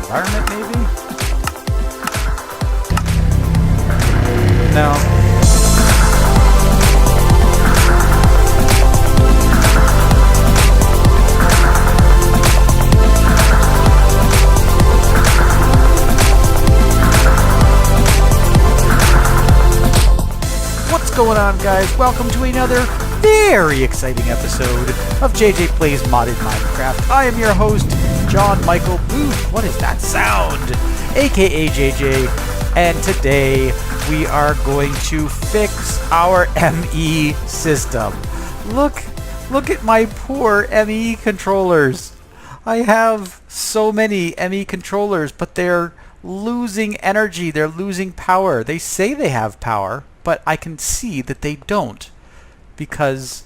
environment, maybe? No. What's going on, guys? Welcome to another very exciting episode of JJ Plays Modded Minecraft. I am your host, Jon-Michael Booth. What is that sound? AKA JJ. And today we are going to fix our ME system. Look at my poor ME controllers. I have so many ME controllers, but they're losing energy. They're losing power. They say they have power, but I can see that they don't because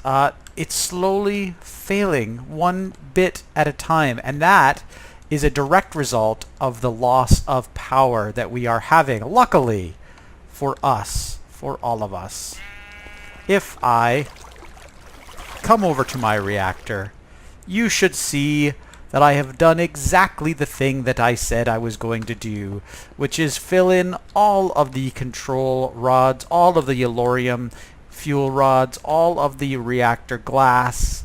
it's slowly failing one bit at a time, and that is a direct result of the loss of power that we are having, luckily for us, for all of us. If I come over to my reactor, you should see that I have done exactly the thing that I said I was going to do, which is fill in all of the control rods, all of the yellorium fuel rods, all of the reactor glass,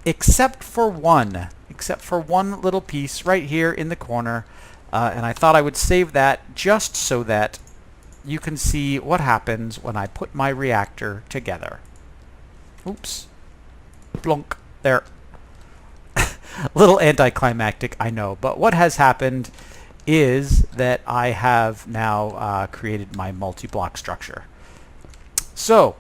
except for one little piece right here in the corner. And I thought I would save that just so that you can see what happens when I put my reactor together. Oops. Blunk. There. Little anticlimactic, I know, but what has happened is that I have now created my multi-block structure. So,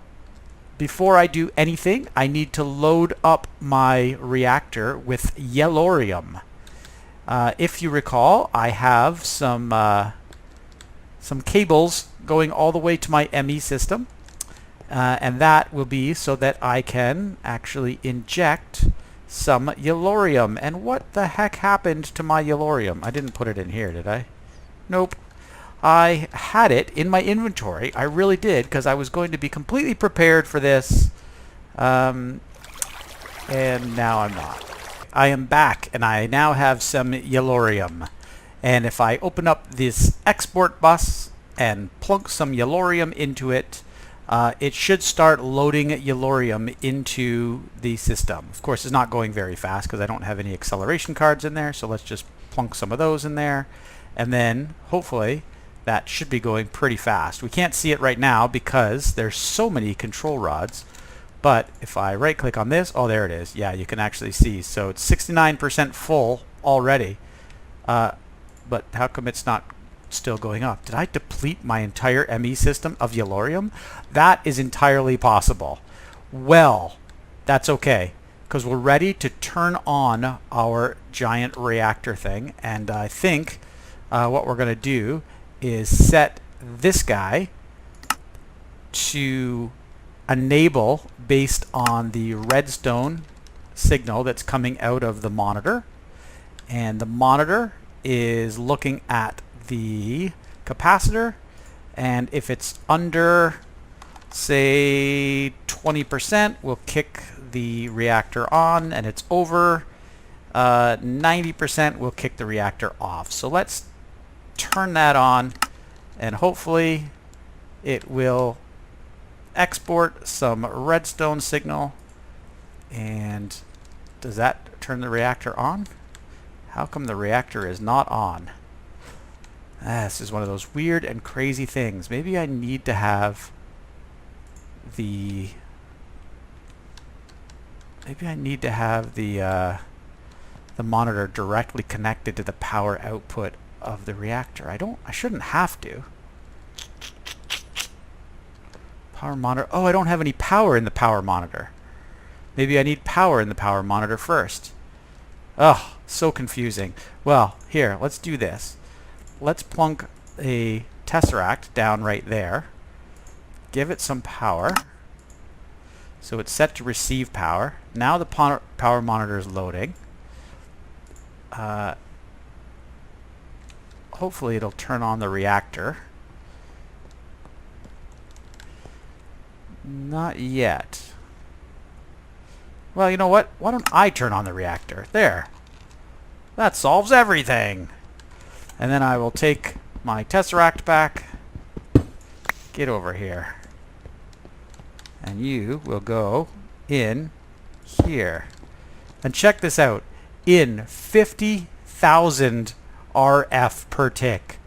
before I do anything, I need to load up my reactor with yellorium. If you recall, I have some cables going all the way to my ME system, and that will be so that I can actually inject some yellorium. And what the heck happened to my yellorium? I didn't put it in here, did I? Nope. I had it in my inventory. I really did, because I was going to be completely prepared for this. And now I'm not. I am back, and I now have some yellorium. And if I open up this export bus and plunk some yellorium into it, it should start loading yellorium into the system. Of course, it's not going very fast because I don't have any acceleration cards in there, so let's just plunk some of those in there. And then, hopefully, that should be going pretty fast. We can't see it right now because there's so many control rods. But if I right-click on this, oh, there it is. Yeah, you can actually see. So it's 69% full already. But how come it's not still going up? Did I deplete my entire ME system of yellorium? That is entirely possible. Well, that's okay, because we're ready to turn on our giant reactor thing. And I think what we're going to do is set this guy to enable based on the redstone signal that's coming out of the monitor. And the monitor is looking at the capacitor, and if it's under, say, 20%, we'll kick the reactor on, and it's over 90%, we'll kick the reactor off. So let's turn that on, and hopefully it will export some redstone signal. And does that turn the reactor on? How come the reactor is not on? This is one of those weird and crazy things. Maybe I need to have the monitor directly connected to the power output of the reactor. I shouldn't have to. Power monitor. Oh, I don't have any power in the power monitor. Maybe I need power in the power monitor first. Oh, so confusing. Well, here, let's do this. Let's plunk a tesseract down right there. Give it some power. So it's set to receive power. Now the power monitor is loading. Hopefully it'll turn on the reactor. Not yet. Well, you know what? Why don't I turn on the reactor? There. That solves everything. And then I will take my Tesseract back. Get over here. And you will go in here. And check this out. In 50,000 RF per tick.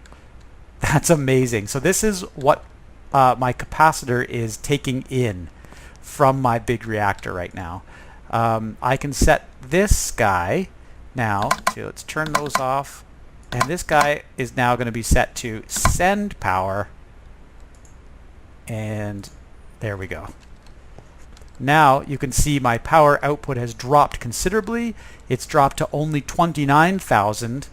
That's amazing. So this is what my capacitor is taking in from my big reactor right now. I can set this guy now. So let's turn those off. And this guy is now going to be set to send power. And there we go. Now you can see my power output has dropped considerably. It's dropped to only 29,000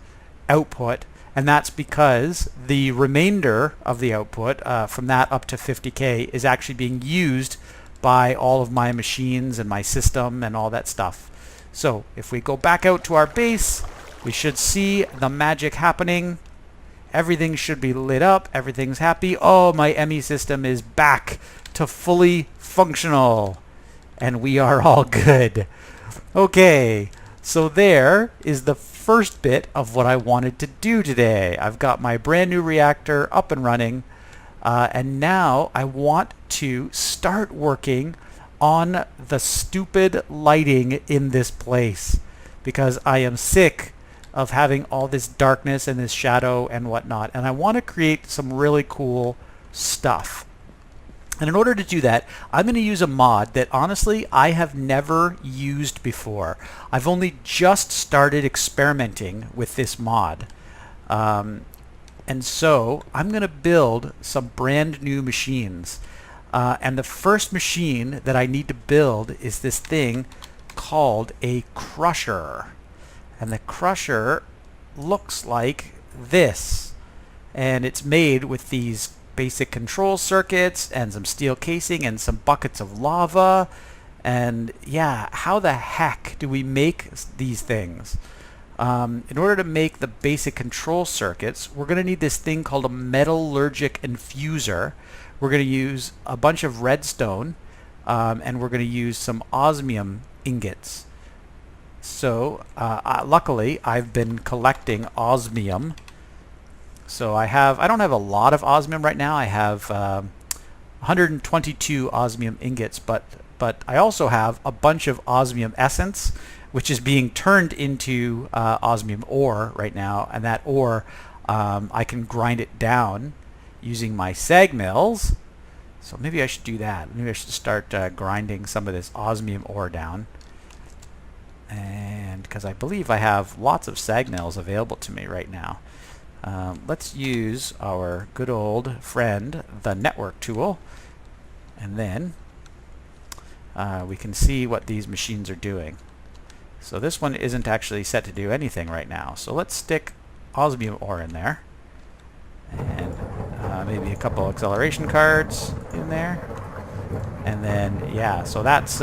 output, and that's because the remainder of the output from that up to 50K is actually being used by all of my machines and my system and all that stuff. So if we go back out to our base, we should see the magic happening. Everything should be lit up. Everything's happy. Oh, my ME system is back to fully functional. And we are all good. Okay, so there is the first bit of what I wanted to do today. I've got my brand new reactor up and running. And now I want to start working on the stupid lighting in this place. Because I am sick of having all this darkness and this shadow and whatnot. And I want to create some really cool stuff. And in order to do that, I'm going to use a mod that honestly I have never used before. I've only just started experimenting with this mod. And so I'm going to build some brand new machines. And the first machine that I need to build is this thing called a crusher. And the crusher looks like this. And it's made with these basic control circuits and some steel casing and some buckets of lava. And yeah, how the heck do we make these things? In order to make the basic control circuits, we're going to need this thing called a metallurgic infuser. We're going to use a bunch of redstone and we're going to use some osmium ingots. So luckily I've been collecting osmium. So I don't have a lot of osmium right now. I have 122 osmium ingots, but I also have a bunch of osmium essence, which is being turned into osmium ore right now. And that ore, I can grind it down using my sag mills. So maybe I should do that. Maybe I should start grinding some of this osmium ore down. And because I believe I have lots of sag mills available to me right now. Let's use our good old friend, the network tool, and then we can see what these machines are doing. So this one isn't actually set to do anything right now. So let's stick osmium ore in there, and maybe a couple acceleration cards in there, and then yeah, so that's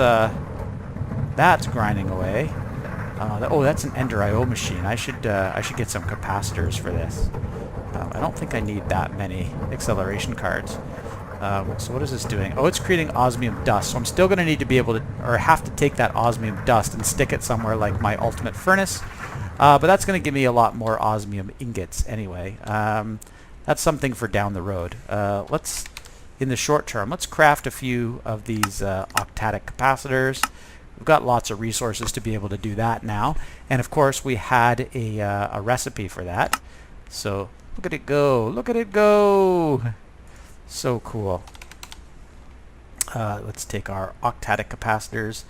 grinding away. Oh, that's an Ender IO machine. I should get some capacitors for this. I don't think I need that many acceleration cards. So what is this doing? Oh, it's creating osmium dust. So I'm still going to need to be able to, or have to take that osmium dust and stick it somewhere like my ultimate furnace. But that's going to give me a lot more osmium ingots anyway. That's something for down the road. In the short term, let's craft a few of these octadic capacitors. We've got lots of resources to be able to do that now. And of course, we had a recipe for that. So look at it go. Look at it go. So cool. Let's take our octadic capacitors.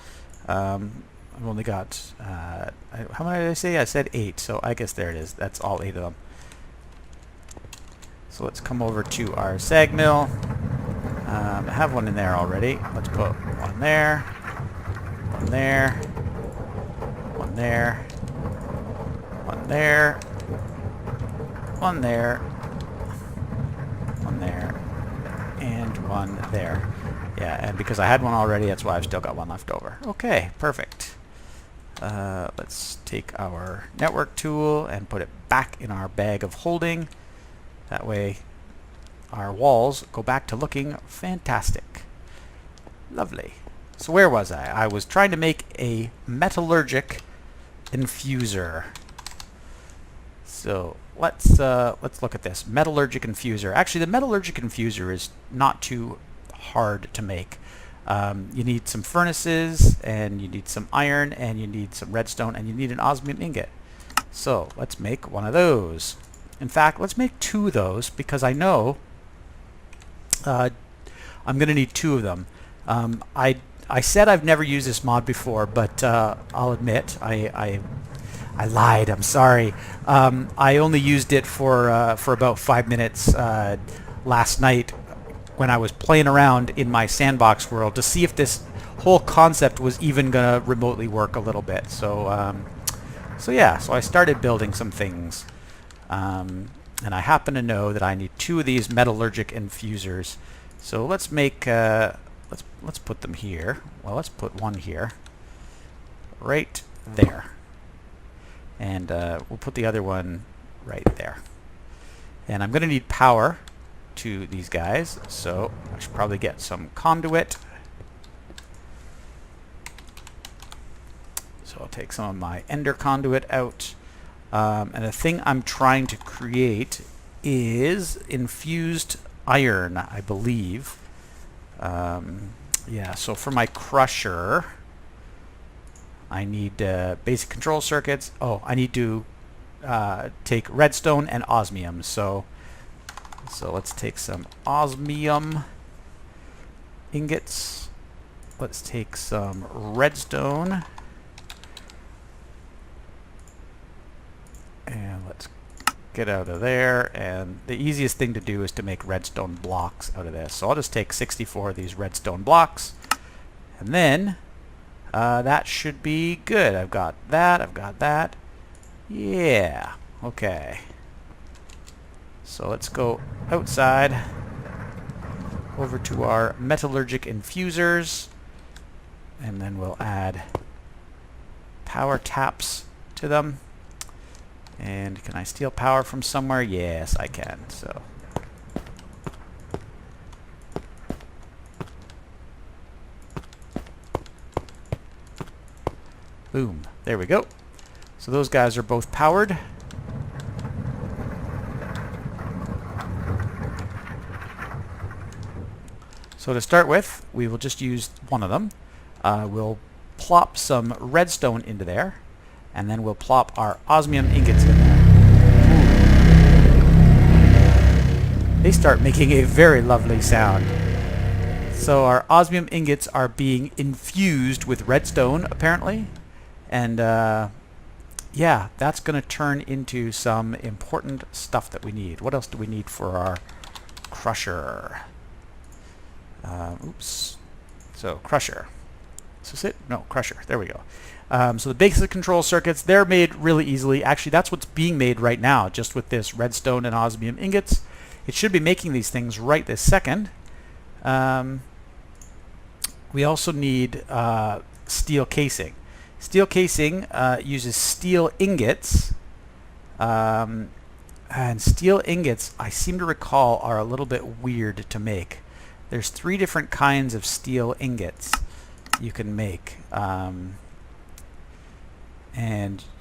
I've only got, how many did I say? I said 8. So I guess there it is. That's all 8 of them. So let's come over to our sag mill. I have one in there already. Let's put one there. One there, one there, one there, one there, one there, and one there. Yeah, and because I had one already, that's why I've still got one left over. Okay, perfect. Let's take our network tool and put it back in our bag of holding. That way our walls go back to looking fantastic. Lovely. So where was I? I was trying to make a metallurgic infuser. So let's look at this metallurgic infuser. Actually, the metallurgic infuser is not too hard to make. You need some furnaces, and you need some iron, and you need some redstone, and you need an osmium ingot. So let's make one of those. In fact, let's make 2 of those, because I know I'm going to need 2 of them. I said I've never used this mod before, but I'll admit I lied. I'm sorry. I only used it for about 5 minutes last night when I was playing around in my sandbox world to see if this whole concept was even gonna remotely work a little bit. So yeah, so I started building some things, and I happen to know that I need 2 of these metallurgic infusers. So let's make let's put them here. Well, let's put one here, right there, and we'll put the other one right there. And I'm going to need power to these guys, so I should probably get some conduit. So I'll take some of my ender conduit out, and the thing I'm trying to create is infused iron, I believe. Yeah, so for my crusher I need basic control circuits. Oh, I need to take redstone and osmium. So let's take some osmium ingots. Let's take some redstone. And let's get out of there. And the easiest thing to do is to make redstone blocks out of this. So I'll just take 64 of these redstone blocks. And then that should be good. I've got that. I've got that. Yeah. Okay. So let's go outside over to our metallurgic infusers, and then we'll add power taps to them. And can I steal power from somewhere? Yes, I can. So boom. There we go. So those guys are both powered. So to start with, we will just use one of them. We'll plop some redstone into there, and then we'll plop our osmium ingots in there. They start making a very lovely sound. So our osmium ingots are being infused with redstone, apparently. And yeah, that's going to turn into some important stuff that we need. What else do we need for our crusher? Oops. So crusher. Is this it? No, crusher. There we go. So the basic control circuits, they're made really easily. Actually, that's what's being made right now, just with this redstone and osmium ingots. It should be making these things right this second. We also need steel casing. Steel casing uses steel ingots. And steel ingots, I seem to recall, are a little bit weird to make. There's 3 different kinds of steel ingots you can make. And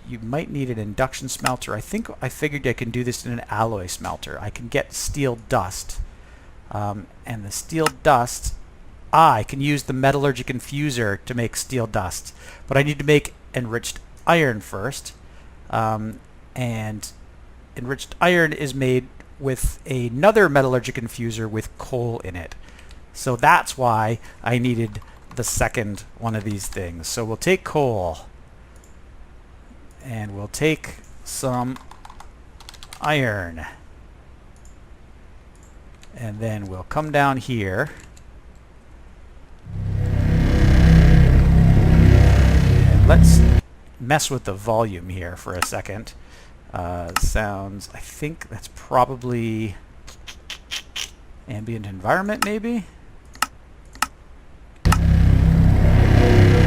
you might need an induction smelter. I figured I can do this in an alloy smelter. I can get steel dust. And the steel dust, I can use the metallurgic infuser to make steel dust. But I need to make enriched iron first. And enriched iron is made with another metallurgic infuser with coal in it. So that's why I needed the second one of these things. So we'll take coal, and we'll take some iron, and then we'll come down here and let's mess with the volume here for a second. Sounds, I think that's probably ambient environment, maybe?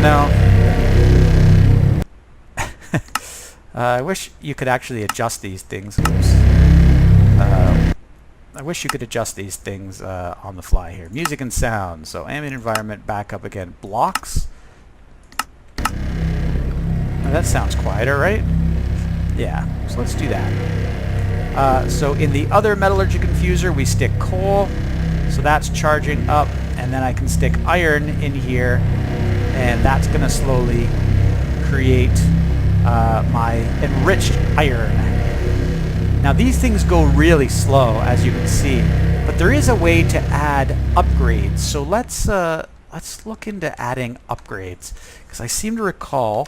No. I wish you could actually adjust these things. Oops. I wish you could adjust these things on the fly here. Music and sound. So ambient environment, back up again. Blocks. Now that sounds quieter, right? Yeah, so let's do that. So in the other metallurgic infuser, we stick coal. So that's charging up, and then I can stick iron in here, and that's going to slowly create my enriched iron. Now these things go really slow, as you can see, but there is a way to add upgrades. So let's look into adding upgrades, because I seem to recall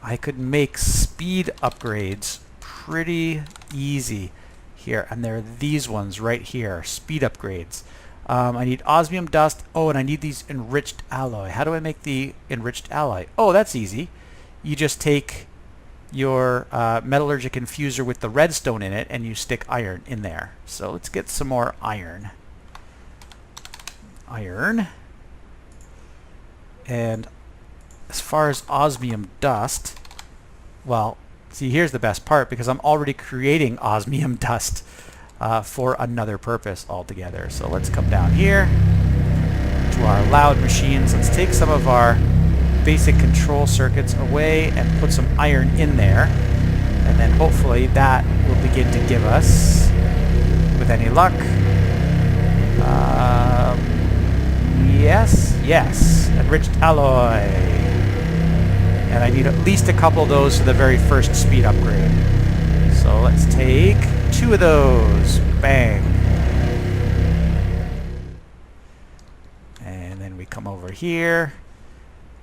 I could make speed upgrades pretty easy here, and there are these ones right here, speed upgrades. I need osmium dust. Oh, and I need these enriched alloy. How do I make the enriched alloy? Oh, that's easy. You just take your metallurgic infuser with the redstone in it and you stick iron in there. So let's get some more iron. And as far as osmium dust, well, see, here's the best part, because I'm already creating osmium dust for another purpose altogether. So let's come down here to our loud machines. Let's take some of our basic control circuits away and put some iron in there, and then hopefully that will begin to give us, with any luck, yes, enriched alloy. And I need at least a couple of those for the very first speed upgrade. So let's take 2 of those. Bang. And then we come over here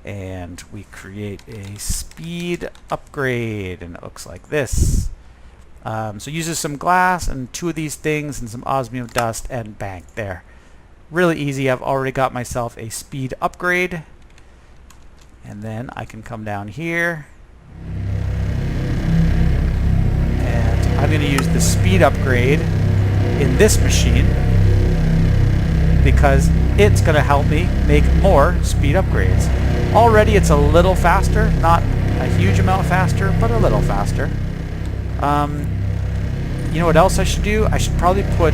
and we create a speed upgrade, and it looks like this. So uses some glass and 2 of these things and some osmium dust, and bang, there. Really easy. I've already got myself a speed upgrade. And then I can come down here, and I'm going to use the speed upgrade in this machine, because it's going to help me make more speed upgrades. Already it's a little faster, not a huge amount faster, but a little faster. You know what else I should do? I should probably put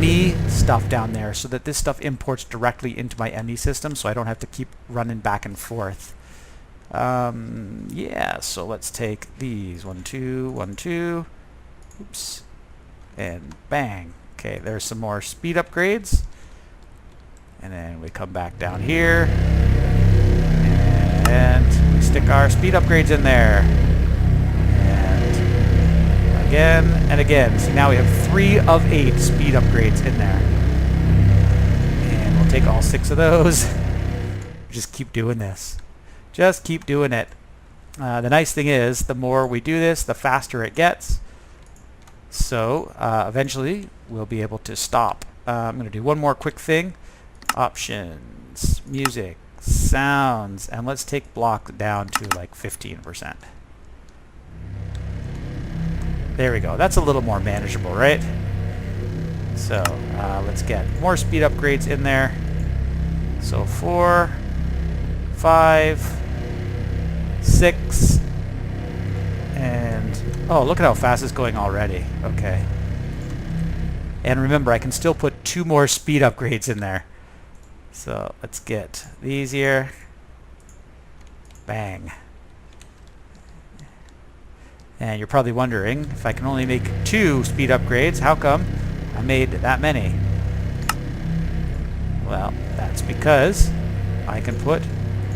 ME stuff down there so that this stuff imports directly into my ME system, so I don't have to keep running back and forth. Yeah, so let's take these. 1, 2, 1, 2. Oops. And bang. Okay, there's some more speed upgrades. And then we come back down here, and we stick our speed upgrades in there. And again and again. So now we have 3 of 8 speed upgrades in there. And we'll take all 6 of those. Just keep doing this. Just keep doing it. The nice thing is, the more we do this, the faster it gets. So eventually we'll be able to stop. I'm going to do one more quick thing. Options, music, sounds, and let's take block down to like 15%. There we go. That's a little more manageable, right? So let's get more speed upgrades in there. So 4, 5, 6, and oh, look at how fast it's going already. Okay. And remember, I can still put 2 more speed upgrades in there. So let's get these here. Bang. And you're probably wondering, if I can only make 2 speed upgrades, how come I made that many? Well, that's because I can put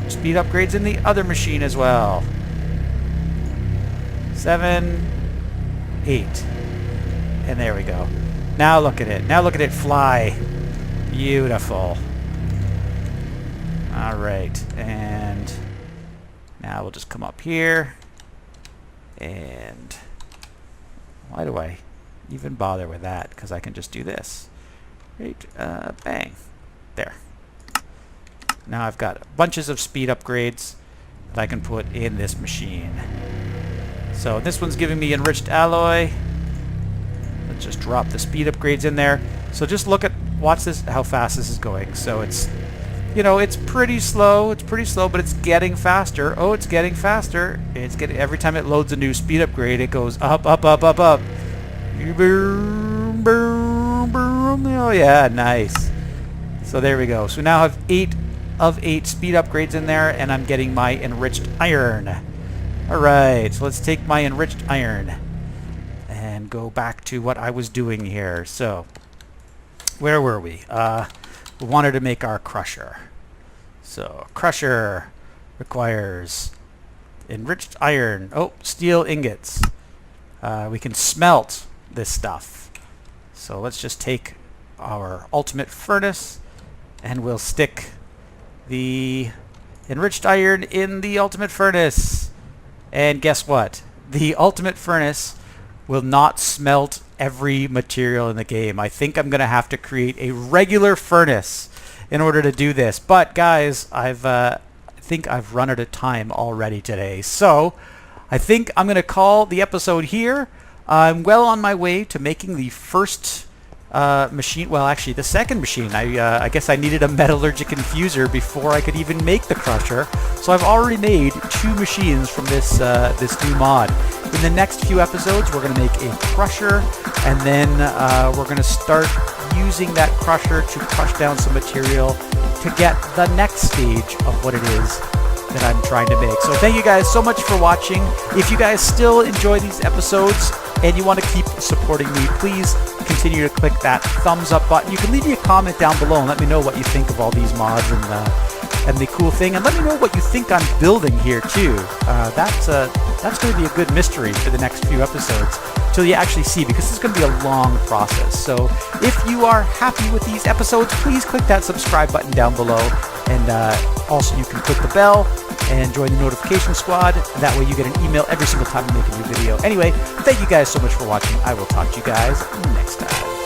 speed upgrades in the other machine as well. 7, 8. And there we go. Now look at it. Now look at it fly. Beautiful. Alright, and now we'll just come up here, and why do I even bother with that? Because I can just do this. Right, bang. There. Now I've got bunches of speed upgrades that I can put in this machine. So this one's giving me enriched alloy. Let's just drop the speed upgrades in there. So just look at, watch this, how fast this is going. So it's, you know, it's pretty slow. It's pretty slow, but it's getting faster. Oh, it's getting faster. It's getting, every time it loads a new speed upgrade, it goes up, up, up, up, up. Boom, boom, boom. Oh yeah, nice. So there we go. So now I have 8 of 8 speed upgrades in there, and I'm getting my enriched iron. Alright, so let's take my enriched iron and go back to what I was doing here. So, where were we? We wanted to make our crusher. So, crusher requires enriched iron. Oh, steel ingots. We can smelt this stuff. So let's just take our ultimate furnace and we'll stick the enriched iron in the ultimate furnace. And guess what? The ultimate furnace will not smelt every material in the game. I think I'm going to have to create a regular furnace in order to do this. But guys, I think I've run out of time already today. So I think I'm going to call the episode here. I'm well on my way to making the first machine. Well, actually, the second machine. I guess I needed a metallurgic infuser before I could even make the crusher. So I've already made 2 machines from this new mod. In the next few episodes, we're going to make a crusher, and then we're going to start using that crusher to crush down some material to get the next stage of what it is that I'm trying to make. So thank you guys so much for watching. If you guys still enjoy these episodes and you want to keep supporting me, please continue to click that thumbs up button. You can leave me a comment down below and let me know what you think of all these mods and the cool thing, and let me know what you think I'm building here too. That's going to be a good mystery for the next few episodes till you actually see, because this is going to be a long process. So if you are happy with these episodes, please click that subscribe button down below, and also you can click the bell and join the notification squad. That way you get an email every single time I make a new video. Anyway, thank you guys so much for watching. I will talk to you guys next time.